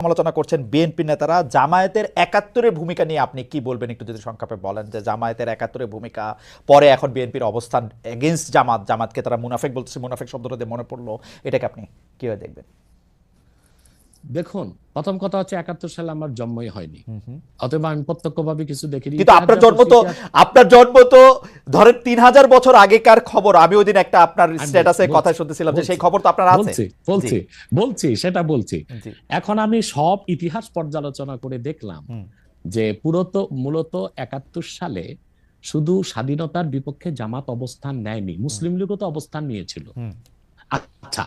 সমালোচনা করছেন বিএনপি নেতারা। জামায়াতের ৭১-এর ভূমিকা নিয়ে আপনি কি বলবেন, একটু যদি সংক্ষেপে বলেন যে জামায়াতের ৭১-এর ভূমিকা, পরে এখন বিএনপির অবস্থান এগেইনস্ট জামাতকে তারা মুনাফিক বলতেছে, মুনাফিক শব্দটা দিয়ে মনে পড়লো, এটাকে আপনি কিভাবে দেখবেন? দেখুন, প্রথম কথা হচ্ছে ৭১ সালে আমার জন্মই হয়নি, অতএব আমি প্রত্যক্ষভাবে কিছু দেখিনি। কিন্তু আপনার জন্ম তো ধরেন ৩০০০ বছর আগেকার খবর। আমি ওই দিন একটা আপনার স্ট্যাটাসে কথা শুনতেছিলাম যে সেই খবর তো আপনার আছে। বলছি এখন আমি সব ইতিহাস পর্যালোচনা করে দেখলাম যে মূলত ৭১ সালে শুধু স্বাধীনতার বিপক্ষে জামাত অবস্থান নেয়নি, মুসলিম লীগও তো অবস্থান নিয়েছিল। আচ্ছা,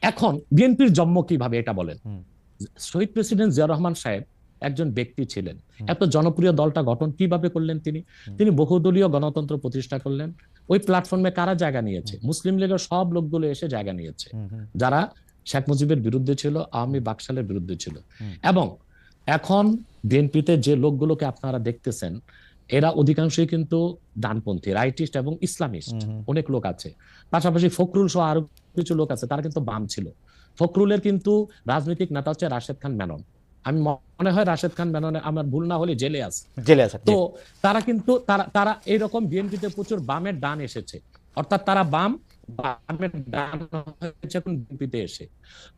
এখন বিএনপির জন্ম কিভাবে এটা বলেন। শহীদ প্রেসিডেন্ট জিয়া রহমান সাহেব একজন ব্যক্তি ছিলেন। এত জনপ্রিয় দলটা গঠন কিভাবে করলেন? তিনি বহুদলীয় গণতন্ত্র প্রতিষ্ঠা করলেন। ওই প্ল্যাটফর্মে কারা জায়গা নিয়েছে? মুসলিম লীগের সব লোকগুলো এসে জায়গা নিয়েছে, যারা শেখ মুজিবের বিরুদ্ধে ছিল, আওয়ামী বাকশালের বিরুদ্ধে ছিল। এবং এখন বিএনপিতে যে লোকগুলোকে আপনারা দেখতেছেন, এরা অধিকাংশই কিন্তু ডানপন্থী, রাইটিস্ট এবং ইসলামিস্ট অনেক লোক আছে। পাশাপাশি ফখরুল সহ আরো কিছু লোক আছে, তারা কিন্তু বাম ছিল। ফখরুলের কিন্তু রাজনৈতিক নেতা হচ্ছে রাশেদ খান মেনন। আমি মনে হয় রাশেদ খান মেননে আমার ভুল না হলে জেলে আছে। তো তারা কিন্তু তারা এইরকম বিএনপিতে প্রচুর বামের ডান এসেছে, অর্থাৎ তারা বামের ডান হয়েছে এখন বিএনপিতে এসে।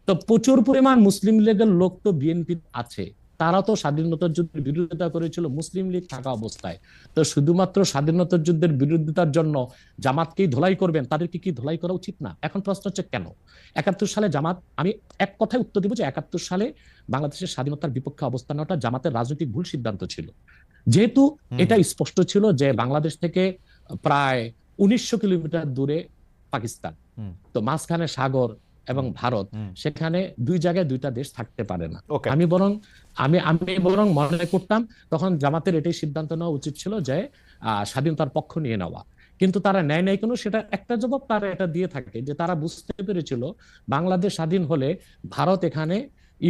তো প্রচুর পরিমাণ মুসলিম লীগের লোক তো বিএনপি আছে, তারা তো স্বাধীনতার যুদ্ধের বিরোধিতা করেছিল মুসলিম লীগ থাকা অবস্থায়। তো শুধুমাত্র স্বাধীনতার যুদ্ধের বিরোধিতার জন্য জামাতকেই ধোলাই করবেন? তাদেরকে কি ধোলাই করা উচিত না? এখন প্রশ্ন হচ্ছে কেন ৭১ সালে জামাত, আমি এক কথায় উত্তর দিব যে ৭১ সালে বাংলাদেশের স্বাধীনতার বিপক্ষে অবস্থান নেওয়াটা জামাতের রাজনৈতিক ভুল সিদ্ধান্ত ছিল। যেহেতু এটা স্পষ্ট ছিল যে বাংলাদেশ থেকে প্রায় ১৯০০ কিলোমিটার দূরে পাকিস্তান, তো মাঝখানে সাগর এবং ভারত, সেখানে দুই জায়গায় দুইটা দেশ থাকতে পারে না। আমি বরং মনে করতাম তখন জামাতের এটাই সিদ্ধান্ত নেওয়া উচিত ছিল যে স্বাধীনতার পক্ষ নিয়ে নেওয়া। কিন্তু তারা নেয় নাই কেন? সেটা একটা জবাব তারা এটা দিয়ে থাকে যে তারা বুঝতে পেরেছিল বাংলাদেশ স্বাধীন হলে ভারত এখানে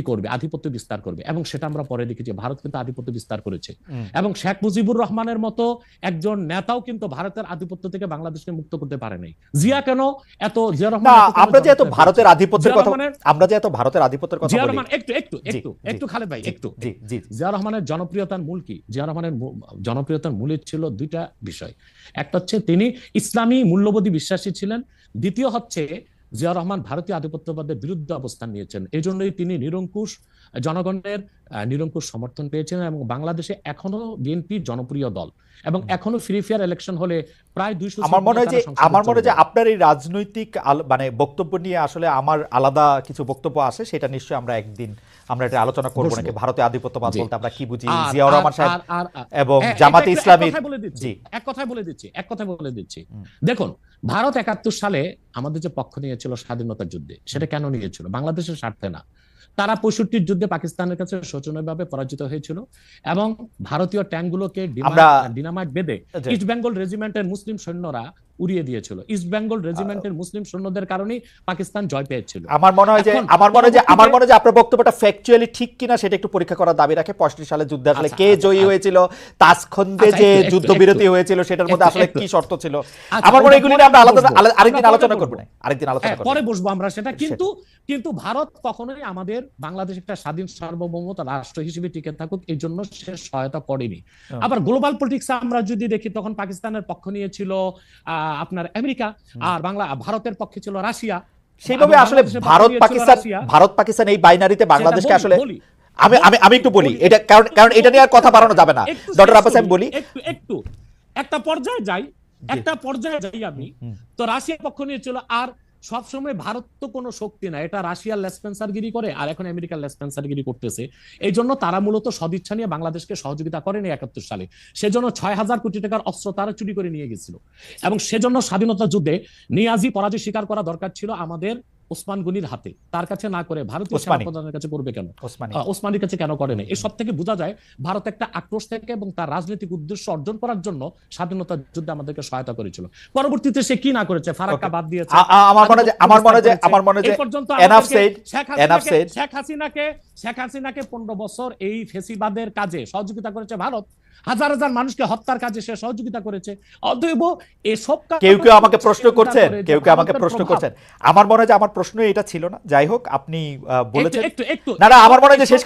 করবে, আধিপত্য বিস্তার করবে। এবং সেটা আমরা পরে দেখেছি, ভারত কিন্তু আধিপত্য বিস্তার করেছে। এবং শেখ মুজিবুর রহমানের মতো একজন নেতাও কিন্তু ভারতের আধিপত্য থেকে বাংলাদেশকে মুক্ত করতে পারে নাই। জিয়া কেন এত, জিয়া রহমান আমরা যে এত ভারতের আধিপত্যের কথা বলি, একটু খালেদ ভাই, একটু জিয়া রহমানের জনপ্রিয়তার মূল কি? জিয়া রহমানের জনপ্রিয়তার মূলে ছিল দুইটা বিষয়। একটা হচ্ছে তিনি ইসলামী মূল্যবোধী বিশ্বাসী ছিলেন, দ্বিতীয় হচ্ছে জিয়া রহমান ভারতীয় আধিপত্যবাদের বিরুদ্ধে অবস্থান নিয়েছেন। এই জন্যই তিনি জনগণের নিরঙ্কুশ সমর্থন পেয়েছেন। এবং বাংলাদেশে এখনো বিএনপি জনপ্রিয় দল, এবং এখনো ফ্রি ফেয়ার ইলেকশন হলে প্রায় ২০০। আমার মনে হয় যে আপনার এই রাজনৈতিক মানে বক্তব্য নিয়ে আসলে আমার আলাদা কিছু বক্তব্য আছে, সেটা নিশ্চয়ই আমরা একদিন এটা আলোচনা করবো নাকি। ভারতীয় আধিপত্যবাদ বলতে আমরা কি বুঝি, জিয়াউর রহমান সাহেব এবং জামাতে ইসলামী। এক কথায় বলে দিচ্ছি। দেখুন, ভারত ৭১ সালে আমাদের যে পক্ষ নিয়েছিল স্বাধীনতার যুদ্ধে, সেটা কেন নিয়েছিল? বাংলাদেশের স্বার্থে না। তারা ৬৫ যুদ্ধে পাকিস্তানের কাছে শোচনীয়ভাবে পরাজিত হয়েছিল এবং ভারতীয় ট্যাঙ্কগুলোকে ডিনামাইট বেঁধে ইস্ট বেঙ্গল রেজিমেন্টের মুসলিম সৈন্যরা উড়িয়ে দিয়েছিল। ইস্ট বেঙ্গল রেজিমেন্টের মুসলিম সৈন্যদের কারণেই পাকিস্তান জয় পেয়েছিল। আমার মনে হয় যে আপনার বক্তব্যটা ফ্যাকচুয়ালি ঠিক কিনা সেটা একটু পরীক্ষা করার দাবি রাখে। ৬৫ সালে যুদ্ধে আসলে কে জয়ী হয়েছিল, তাসখন্দে যে যুদ্ধবিরতি হয়েছিল সেটার মধ্যে আসলে কি শর্ত ছিল, আমার মনে হয় এগুলো আমরা আরেকদিন আলোচনা করব না, পরে বসবো আমরা সেটা। কিন্তু ভারত কখনোই আমাদের বাংলাদেশ একটা স্বাধীন সার্বভৌমত্ব রাষ্ট্র হিসেবে টিকে থাকুক এই জন্য সে সহায়তা করেনি। আবার গ্লোবাল পলিটিক্সে আমরা যদি দেখি, তখন পাকিস্তানের পক্ষ নিয়েছিল আপনার আমেরিকা, আর ভারতের পক্ষে ছিল রাশিয়া। সেইভাবে আসলে ভারত পাকিস্তান এই বাইনারিতে বাংলাদেশকে আসলে আমি একটু বলি এটা, কারণ এটা নিয়ে আর কথা বাড়ানো যাবে না। ডক্টর আব্বাস, আমি বলি একটু একটা পর্যায়ে যাই আমি। তো রাশিয়ার পক্ষ নিয়েছিল, আর সবসময় ভারত তো কোনো শক্তি না, এটা রাশিয়ার লেসপেন্সারগিরি করে, আর এখন আমেরিকার লেসপেন্সারগিরি করতেছে। এই জন্য তারা মূলত সদিচ্ছা নিয়ে বাংলাদেশকে সহযোগিতা করেনি ৭১ সালে। সেজন্য ৬,০০০ কোটি টাকার অস্ত্র তারা চুরি করে নিয়ে গেছিল। এবং সেজন্য স্বাধীনতা যুদ্ধে নিয়াজি পরাজয় স্বীকার করা দরকার ছিল আমাদের ওসমান গনির হাতে, তার কাছে না করে ভারতীয় সেনাপ্রধানের কাছে করবে কেন, ওসমানীর কাছে কেন করে না? এই সব থেকে বোঝা যায় ভারত একটা আক্রোশ থেকে এবং তার রাজনৈতিক উদ্দেশ্য অর্জন করার জন্য স্বাধীনতা যুদ্ধে আমাদেরকে সহায়তা করেছিল। পরবর্তীতে সে কি না করেছে, ফারাক্কা বাদ দিয়েছে। আমার মনে হয় শেখ হাসিনাকে ১৫ বছর এই ফেসিবাদের কাজে সহযোগিতা করেছে ভারত। হাজার হাজার মানুষকে হত্যার কাজে সে সহযোগিতা করেছে। অতএব এসব কেউ কেউ আমাকে প্রশ্ন করছেন, কেউ কেউ আমাকে প্রশ্ন করছেন, আমার মনে হয় যে আমার প্রশ্ন এটা ছিল না, যাই হোক আপনি বলেছেন। না না, আমার মনে হয় যে শেষ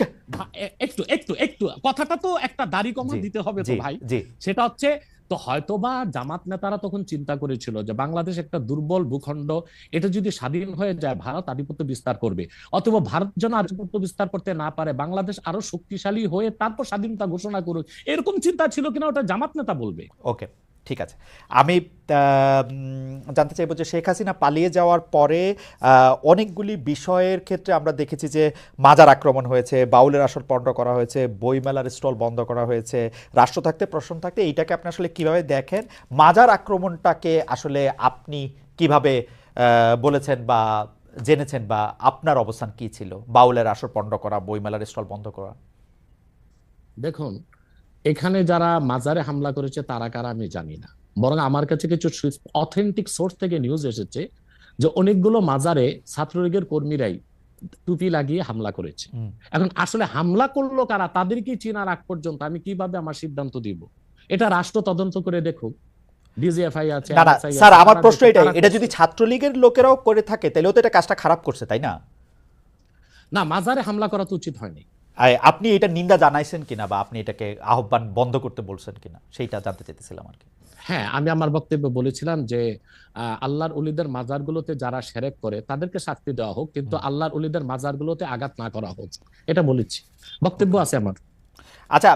একটু কথাটা তো একটা দাড়ি কমা দিতে হবে তো ভাই। সেটা হচ্ছে, তো হয়তোবা জামাত নেতারা তখন চিন্তা করেছিল যে বাংলাদেশ একটা দুর্বল ভূখণ্ড, এটা যদি স্বাধীন হয়ে যায় ভারত আধিপত্য বিস্তার করবে, অথবা ভারত যেন আধিপত্য বিস্তার করতে না পারে, বাংলাদেশ আরো শক্তিশালী হয়ে তারপর স্বাধীনতা ঘোষণা করুক, এরকম চিন্তা ছিল কিনা ওটা জামাত নেতা বলবে। ওকে, ঠিক আছে। আমি জানতে চাইবো যে শেখ হাসিনা পালিয়ে যাওয়ার পরে অনেকগুলি বিষয়ের ক্ষেত্রে আমরা দেখেছি যে মাজার আক্রমণ হয়েছে, বাউলের আসর পণ্ড করা হয়েছে, বইমেলার স্টল বন্ধ করা হয়েছে, রাষ্ট্র থাকতে প্রশ্ন থাকতে, এইটাকে আপনি আসলে কিভাবে দেখেন? মাজার আক্রমণটাকে আসলে আপনি কিভাবে বলেছেন বা জেনেছেন, বা আপনার অবস্থান কি ছিল? বাউলের আসর পণ্ড করা, বইমেলার স্টল বন্ধ করা। দেখুন, এখানে যারা মাজারে হামলা করেছে তারা কারা আমি জানি না, বরং আমার কাছে কিছু অথেন্টিক সোর্স থেকে নিউজ এসেছে যে অনেকগুলো মাজারে ছাত্রলীগের কর্মীরাই টুপি লাগিয়ে হামলা করেছে। এখন আসলে হামলা করলো কারা, তাদেরকে চেনার আগ পর্যন্ত আমি কিভাবে আমার সিদ্ধান্ত দিব? এটা রাষ্ট্র তদন্ত করে দেখুক। ডিজিএফআই আছে। না না স্যার, আমার প্রশ্ন এটাই, এটা যদি ছাত্রলীগের লোকেরাও করে থাকে তাহলেও তো এটা কাজটা খারাপ করছে, তাই না? না, মাজারে হামলা করা তো উচিত হয়নি। আপনি এটা নিন্দা জানাইছেন কিনা, বা আপনি এটাকে আহ্বান বন্ধ করতে বলছেন কিনা, সেইটা জানতে চাইতেছিলাম আর কি। হ্যাঁ, আমি আমার বক্তব্যে বলেছিলাম যে আল্লাহর ওলিদের মাজারগুলোতে যারা শিরক করে তাদেরকে শাস্তি দেওয়া হোক, কিন্তু আল্লাহর ওলিদের মাজারগুলোতে আঘাত না করা হোক, এটা বলেছি, বক্তব্য আছে আমার। আচ্ছা,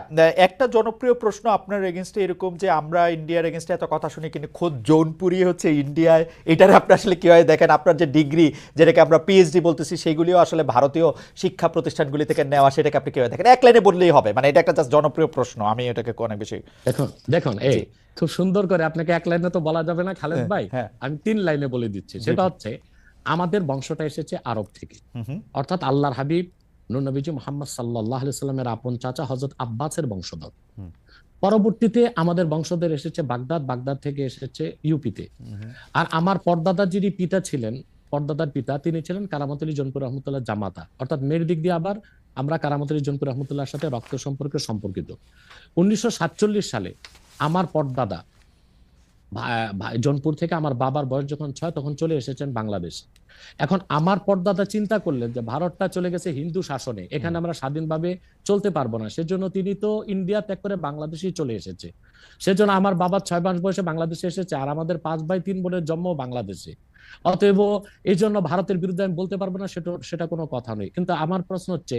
একটা জনপ্রিয় প্রশ্ন আপনার এগেনস্টে এরকম যে আমরা ইন্ডিয়ার এগেনস্টে এত কথা শুনি, কিন্তু খোদ জৌনপুরি হচ্ছে ইন্ডিয়ায়, এটারে আপনি আসলে কিভাবে দেখেন? আপনার যে ডিগ্রি, যেটাকে আমরা পিএইচডি বলতেছি, সেইগুলিও আসলে ভারতীয় শিক্ষা প্রতিষ্ঠানগুলি থেকে নেওয়া, সেটাকে আপনি কিভাবে দেখেন? এক লাইনে বললেই হবে, মানে এটা একটা জাস্ট জনপ্রিয় প্রশ্ন, আমি এটাকে অনেক বেশি। দেখুন এই খুব সুন্দর করে, আপনাকে এক লাইনে তো বলা যাবে না খালেদ ভাই, আমি 3 লাইনে বলে দিচ্ছি। সেটা হচ্ছে, আমাদের বংশটা এসেছে আরব থেকে, অর্থাৎ আল্লাহর হাবিব নূর নবীজি মুহাম্মদ সাল্লাল্লাহু আলাইহি সাল্লামের আপন চাচা হযরত আব্বাসের বংশধর। পরবর্তীতে আমাদের বংশধর এসেছে বাগদাদ থেকে এসেছে ইউপিতে। আর আমার পরদাদার যিনি পিতা ছিলেন, পরদাদার পিতা, তিনি ছিলেন কারামত আলী জনপুর রহমতুল্লাহ জামাতা, অর্থাৎ মেয়ের দিক দিয়ে আবার আমরা কারামত আলী জনপুর রহমতুল্লাহর সাথে রক্ত সম্পর্কে সম্পর্কিত। 1947 সালে আমার পরদাদা জনপুর থেকে, আমার বাবার বয়স যখন 6 তখন চলে এসেছেন বাংলাদেশ। এখন আমার পরদাদা চিন্তা করলেন যে ভারতটা চলে গেছে হিন্দু শাসনে, এখানে আমরা স্বাধীনভাবে চলতে পারবো না, সেজন্য তিনি তো ইন্ডিয়া ত্যাগ করে বাংলাদেশেই চলে এসেছে। সেজন্য আমার বাবা 6 মাস বয়সে বাংলাদেশে এসেছে, আর আমাদের 5 ভাই 3 বোনের জন্ম বাংলাদেশে। অতএব এই জন্য ভারতের বিরুদ্ধে আমি বলতে পারবো না, সেটা কোনো কথা নেই। কিন্তু আমার প্রশ্ন হচ্ছে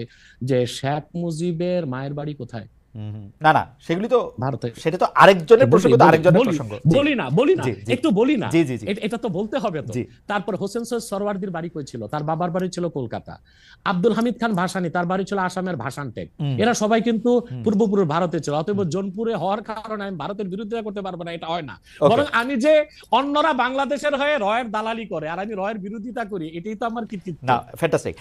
যে শেখ মুজিবের মায়ের বাড়ি কোথায়? না না, সেগুলি তো ভারতে, সেটা তো আরেকজনের প্রসঙ্গ, তো আরেকজনের প্রসঙ্গ। বলি না একটু বলি না, জি জি জি, এটা তো বলতে হবে তো। তারপর হোসেন সৈয়দ সরওয়ার্দীর বাড়ি কই ছিল? তার বাবার বাড়ি ছিল কলকাতা। আব্দুল হামিদ খান ভাসানী, তার বাড়ি ছিল আসামের ভাসানটেক। এরা সবাই কিন্তু পূর্বপুরুষ ভারতে ছিল। অতএব জোনপুরে হওয়ার কারণে আমি ভারতের বিরোধিতা করতে পারবো না, এটা হয় না। বরং আমি যে অন্যরা বাংলাদেশের হয়ে রয়ের দালালি করে আর আমি রয়ের বিরোধিতা করি, এটাই তো আমার কৃতিত্ব। না, ফ্যান্টাস্টিক।